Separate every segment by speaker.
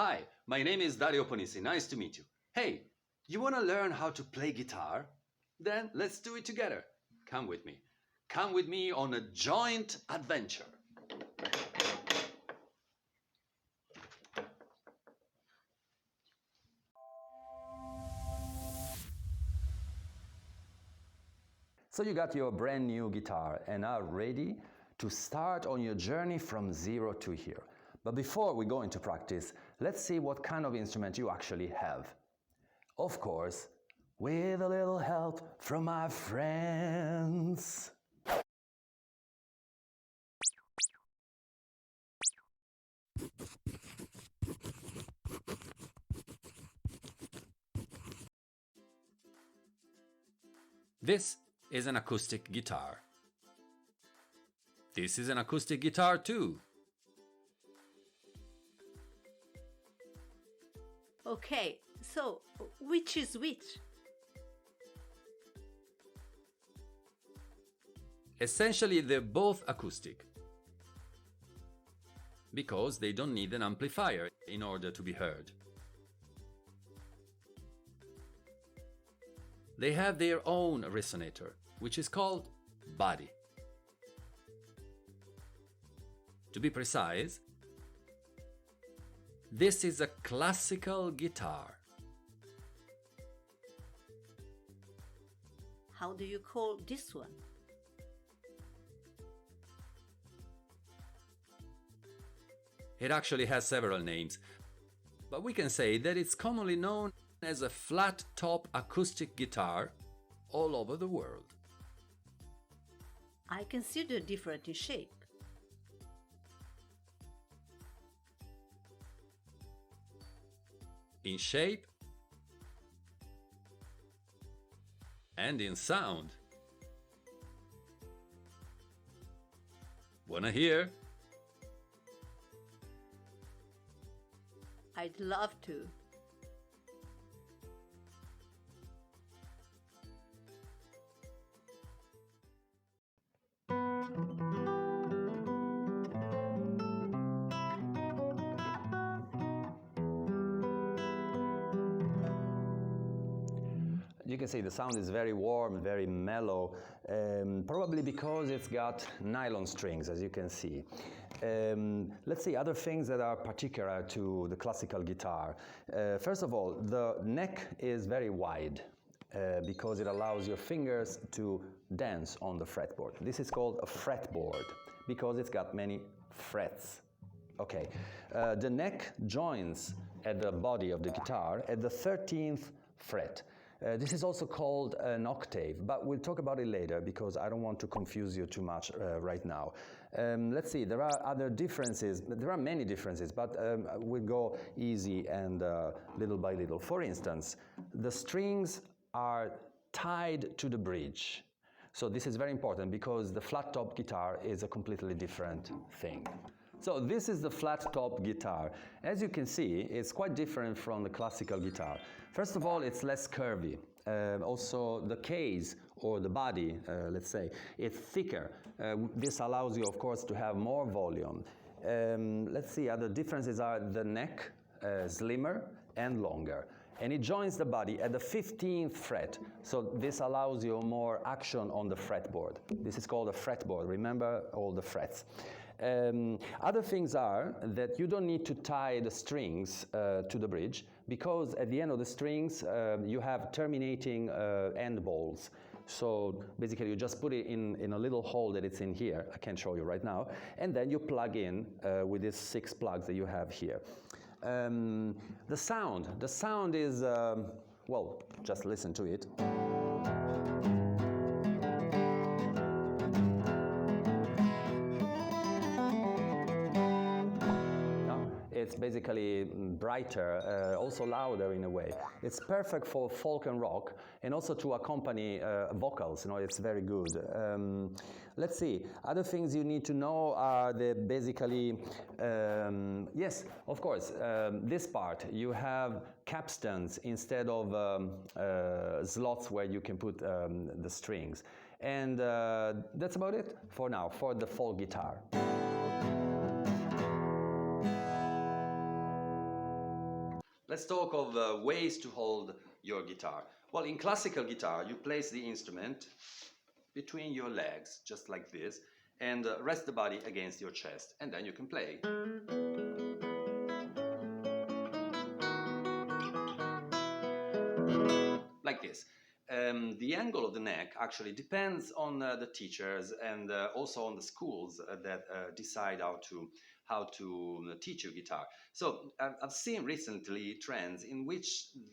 Speaker 1: Hi, my name is Dario Ponissi. Nice to meet you. Hey, you want to learn how to play guitar? Then let's do it together. Come with me. Come with me on a joint adventure. So you got your brand new guitar and are ready to start on your journey from zero to here. But before we go into practice, let's see what kind of instrument you actually have. Of course, with a little help from my friends. This is an acoustic guitar. This is an acoustic guitar too.
Speaker 2: Okay, so which is which?
Speaker 1: Essentially, they're both acoustic because they don't need an amplifier in order to be heard. They have their own resonator, which is called body. To be precise, this is a classical guitar.
Speaker 2: How do you call this one?
Speaker 1: It actually has several names, but we can say that it's commonly known as a flat-top acoustic guitar all over the world.
Speaker 2: I consider different in shape.
Speaker 1: In shape and in sound. Wanna hear?
Speaker 2: I'd love to.
Speaker 1: You can see the sound is very warm, very mellow, probably because it's got nylon strings, as you can see. Let's see other things that are particular to the classical guitar. First of all, the neck is very wide because it allows your fingers to dance on the fretboard. This is called a fretboard because it's got many frets. Okay, the neck joins at the body of the guitar at the 13th fret. This is also called an octave, but we'll talk about it later because I don't want to confuse you too much right now. Let's see, there are other differences. There are many differences, but we'll go easy and little by little. For instance, the strings are tied to the bridge. So this is very important because the flat top guitar is a completely different thing. So this is the flat top guitar. As you can see, it's quite different from the classical guitar. First of all, it's less curvy. Also, the case or the body, let's say, it's thicker. This allows you, of course, to have more volume. Let's see, other differences are the neck, slimmer and longer. And it joins the body at the 15th fret. So this allows you more action on the fretboard. This is called a fretboard. Remember all the frets. Other things are that you don't need to tie the strings to the bridge because at the end of the strings you have terminating end balls. So basically you just put it in a little hole that it's in here. I can't show you right now. And then you plug in with these 6 plugs that you have here. The sound is, well, just listen to it. It's basically brighter, also louder in a way. It's perfect for folk and rock and also to accompany vocals, you know, it's very good. Let's see, other things you need to know are the basically, yes, of course, this part, you have capstans instead of slots where you can put the strings. And that's about it for now, for the folk guitar. let's talk of ways to hold your guitar. Well, in classical guitar, you place the instrument between your legs, just like this, and rest the body against your chest, and then you can play. Like this. The angle of the neck actually depends on the teachers and also on the schools that decide how to teach you guitar. So I've seen recently trends in which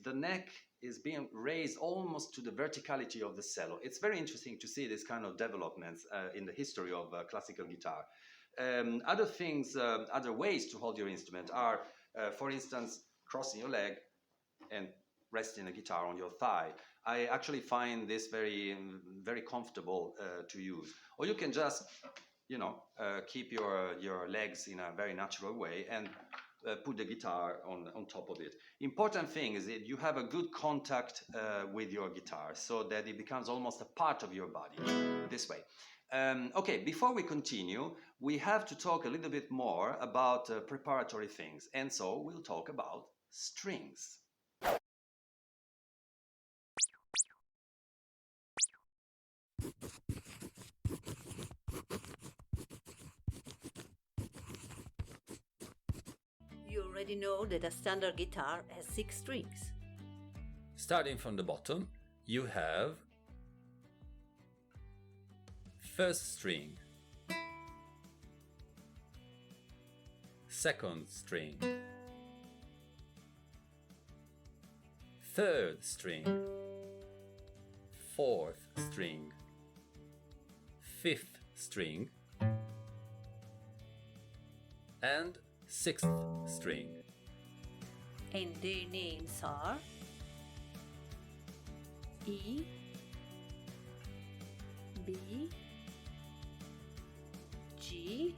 Speaker 1: the neck is being raised almost to the verticality of the cello. It's very interesting to see this kind of developments in the history of classical guitar. Other things, other ways to hold your instrument are, for instance, crossing your leg and resting the guitar on your thigh. I actually find this very comfortable to use. Or you can just, keep your legs in a very natural way and put the guitar on top of it. Important thing is that you have a good contact with your guitar so that it becomes almost a part of your body, this way. Okay, before we continue, we have to talk a little bit more about preparatory things, and so we'll talk about strings.
Speaker 2: You already know that a standard guitar has 6 strings.
Speaker 1: Starting from the bottom, you have first string, second string, third string, fourth string, fifth string, and sixth string.
Speaker 2: And their names are E, B, G,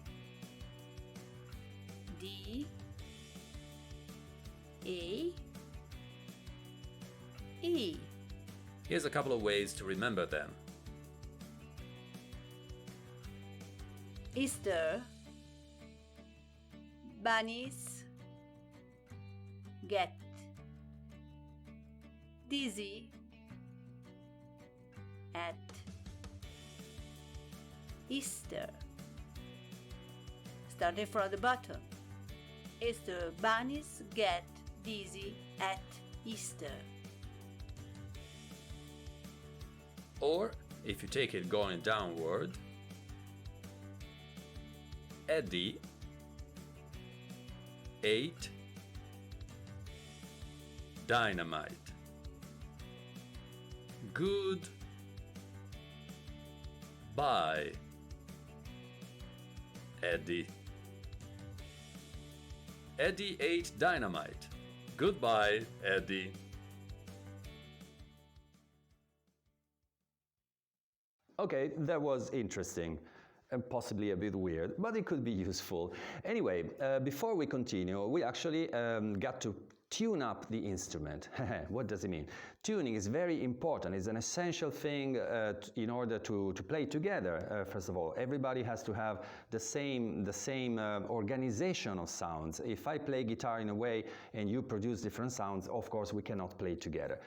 Speaker 2: D, A, E.
Speaker 1: Here's a couple of ways to remember them.
Speaker 2: Easter, bunnies, get, dizzy, at, Easter. Starting from the bottom. Easter bunnies get dizzy at Easter.
Speaker 1: Or, if you take it going downward, Eddie ate dynamite. Good bye, Eddie. Eddie ate dynamite. Goodbye, Eddie. Okay, that was interesting and possibly a bit weird, but it could be useful. Anyway, before we continue, we actually got to tune up the instrument. What does it mean? Tuning is very important. It's an essential thing in order to play together. First of all, everybody has to have the same organization of sounds. If I play guitar in a way and you produce different sounds, of course we cannot play together.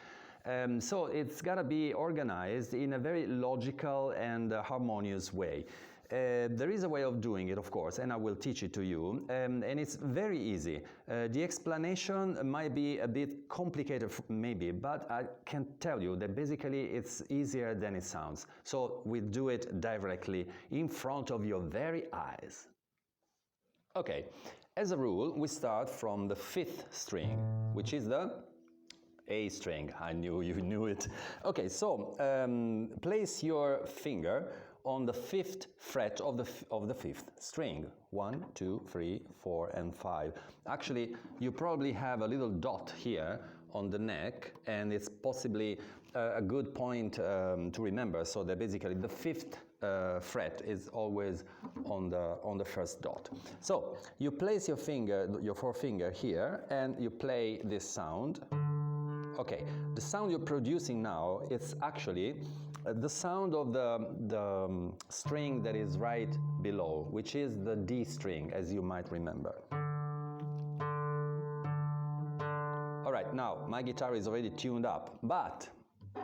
Speaker 1: So it's got to be organized in a very logical and harmonious way. There is a way of doing it, of course, and I will teach it to you, and it's very easy. The explanation might be a bit complicated, maybe, but I can tell you that basically it's easier than it sounds. So we do it directly in front of your very eyes. Okay, as a rule, we start from the 5th string, which is the A string. I knew you knew it. Okay, so place your finger on the 5th fret of the 5th string. 1, 2, 3, 4, and 5. Actually, you probably have a little dot here on the neck, and it's possibly a good point to remember. So that basically the 5th fret is always on the first dot. So you place your finger, your forefinger here, and you play this sound. Okay, the sound you're producing now, it's actually the sound of the string that is right below, which is the D string, as you might remember. All Right, now my guitar is already tuned up, but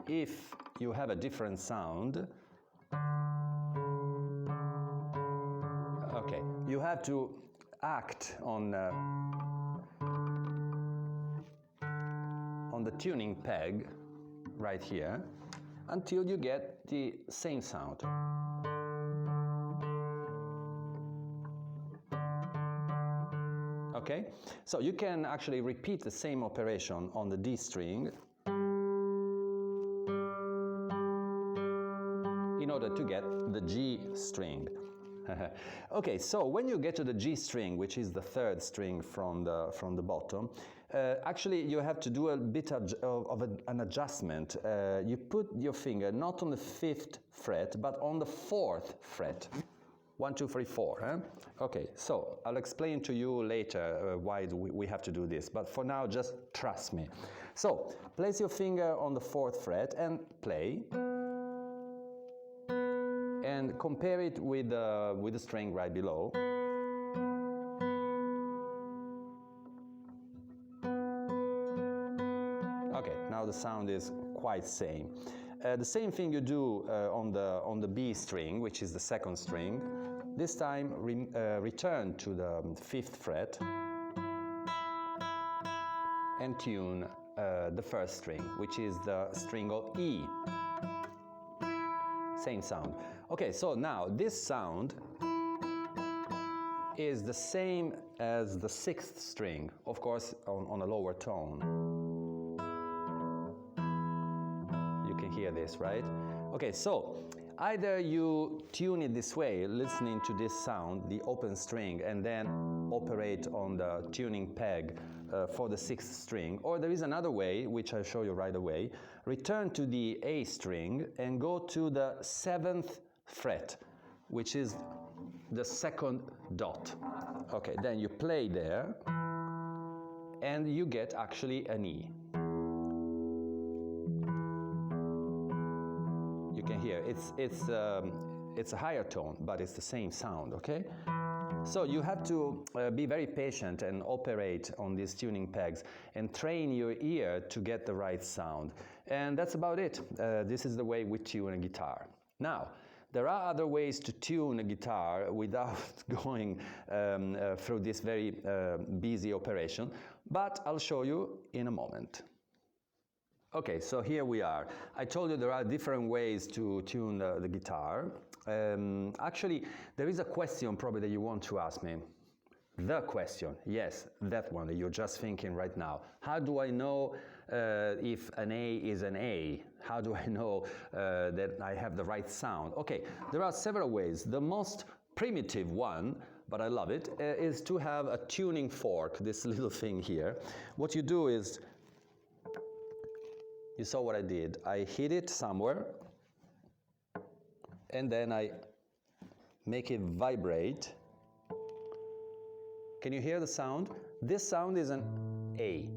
Speaker 1: if you have a different sound, okay, you have to act on the tuning peg right here until you get the same sound. Okay, so you can actually repeat the same operation on the D string in order to get the G string. Okay, so when you get to the G string, which is the third string from the bottom, actually you have to do a bit of an adjustment. You put your finger not on the 5th fret, but on the 4th fret. 1, 2, 3, 4. Huh? Okay, so I'll explain to you later why we have to do this, but for now just trust me. So place your finger on the 4th fret and play. And compare it with the string right below. Okay, now the sound is quite same. The same thing you do on the B string, which is the 2nd string. This time return to the 5th fret and tune the 1st string, which is the string of E. Same sound. Okay, so now this sound is the same as the 6th string, of course on a lower tone. You can hear this, right? Okay, so either you tune it this way, listening to this sound, the open string, and then operate on the tuning peg for the 6th string, or there is another way, which I'll show you right away. Return to the A string and go to the 7th fret, which is the 2nd dot. Okay, then you play there and you get actually an E. You can hear it's a higher tone, but it's the same sound, okay? So you have to be very patient and operate on these tuning pegs and train your ear to get the right sound. And that's about it. This is the way we tune a guitar. Now, there are other ways to tune a guitar without going through this very busy operation, but I'll show you in a moment. Okay, so here we are. I told you there are different ways to tune the guitar. Actually, there is a question probably that you want to ask me. The question, yes, that one that you're just thinking right now. How do I know if an A is an A? How do I know that I have the right sound? Okay, there are several ways. The most primitive one, but I love it, is to have a tuning fork, this little thing here. What you do is, you saw what I did. I hit it somewhere, and then I make it vibrate. Can you hear the sound? This sound is an A.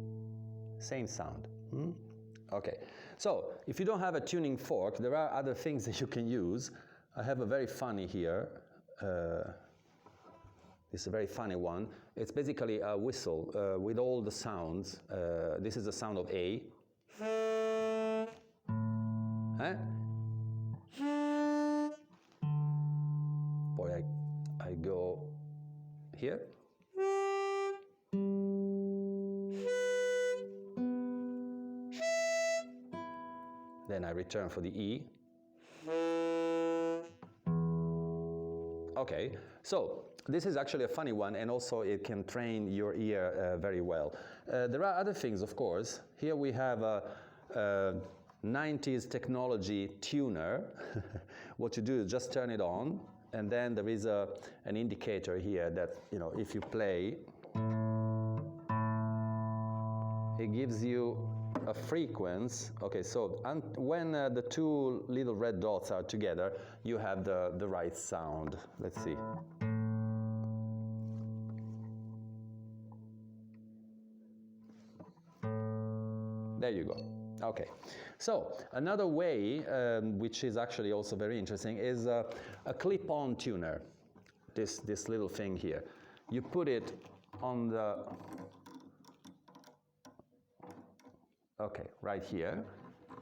Speaker 1: Same sound. Okay. So, if you don't have a tuning fork, there are other things that you can use. I have a very funny here. This is a very funny one. It's basically a whistle with all the sounds. This is the sound of A. Huh? Boy, I go here. Then I return for the E. Okay, so this is actually a funny one, and also it can train your ear very well. There are other things, of course. Here we have a 90s technology tuner. What you do is just turn it on, and then there is an indicator here that, you know, if you play, it gives you a frequency. Okay, so when the two little red dots are together, you have the right sound. Let's see. There you go. Okay, so another way, which is actually also very interesting, is a clip-on tuner. This little thing here. You put it on the Okay, right here.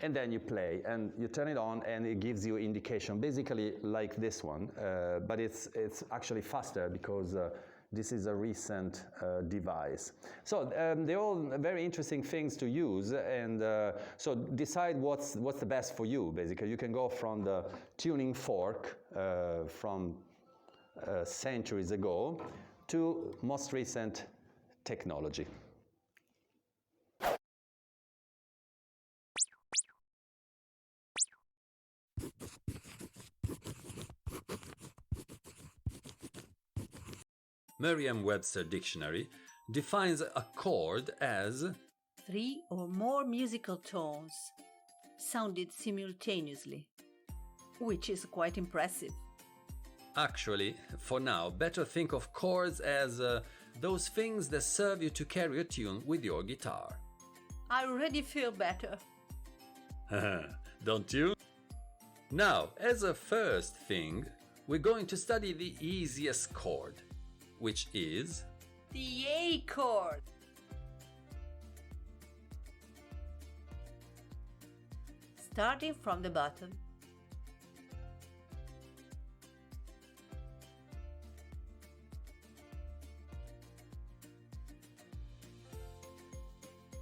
Speaker 1: And then you play and you turn it on and it gives you indication, basically like this one, but it's actually faster because this is a recent device. So they're all very interesting things to use, and so decide what's the best for you. Basically, you can go from the tuning fork from centuries ago to most recent technology. Merriam-Webster Dictionary defines a chord as
Speaker 2: 3 or more musical tones sounded simultaneously, which is quite impressive.
Speaker 1: Actually, for now, better think of chords as those things that serve you to carry a tune with your guitar.
Speaker 2: I already feel better.
Speaker 1: Don't you? Now, as a first thing, we're going to study the easiest chord, which is
Speaker 2: The A chord. Starting from the bottom,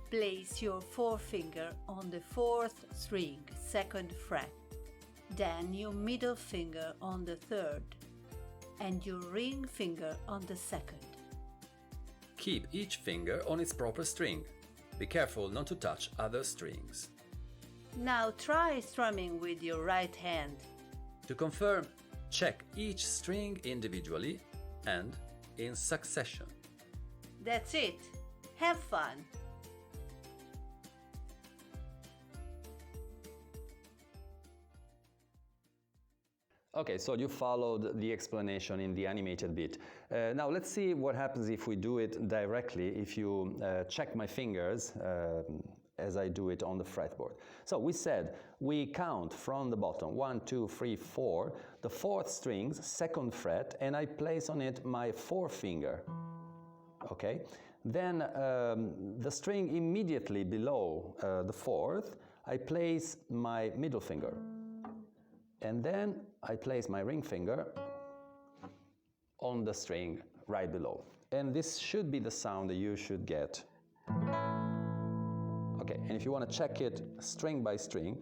Speaker 2: place your forefinger on the 4th string, 2nd fret, then your middle finger on the 3rd, and your ring finger on the 2nd.
Speaker 1: keep each finger on its proper string. Be careful not to touch other strings.
Speaker 2: Now try strumming with your right hand.
Speaker 1: To confirm, check each string individually and in succession.
Speaker 2: That's it. Have fun.
Speaker 1: Okay, so you followed the explanation in the animated bit. Now let's see what happens if we do it directly, if you check my fingers as I do it on the fretboard. So we said we count from the bottom, 1, 2, 3, 4, the 4th string's 2nd fret, and I place on it my forefinger. Okay? Then the string immediately below the 4th, I place my middle finger. And then I place my ring finger on the string right below. And this should be the sound that you should get. Okay, and if you want to check it string by string,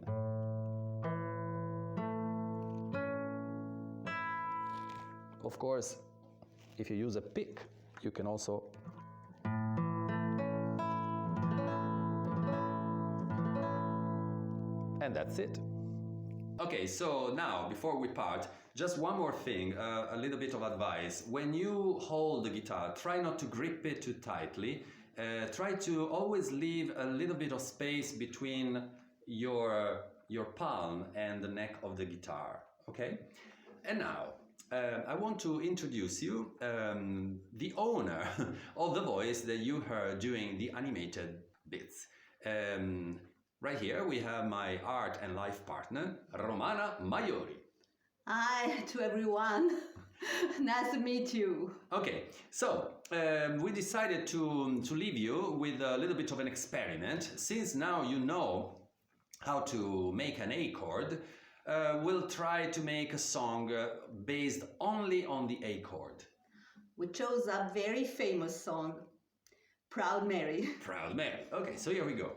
Speaker 1: of course, if you use a pick, you can also and that's it. Okay, so now, before we part, just one more thing, a little bit of advice. When you hold the guitar, try not to grip it too tightly. Try to always leave a little bit of space between your palm and the neck of the guitar, okay? And now, I want to introduce you the owner of the voice that you heard during the animated bits. Right here we have my art and life partner, Romana Maiori.
Speaker 2: Hi to everyone. Nice to meet you.
Speaker 1: Okay, so we decided to leave you with a little bit of an experiment. Since now you know how to make an A chord, we'll try to make a song based only on the A chord.
Speaker 2: We chose a very famous song, Proud Mary.
Speaker 1: Proud Mary. Okay, so here we go.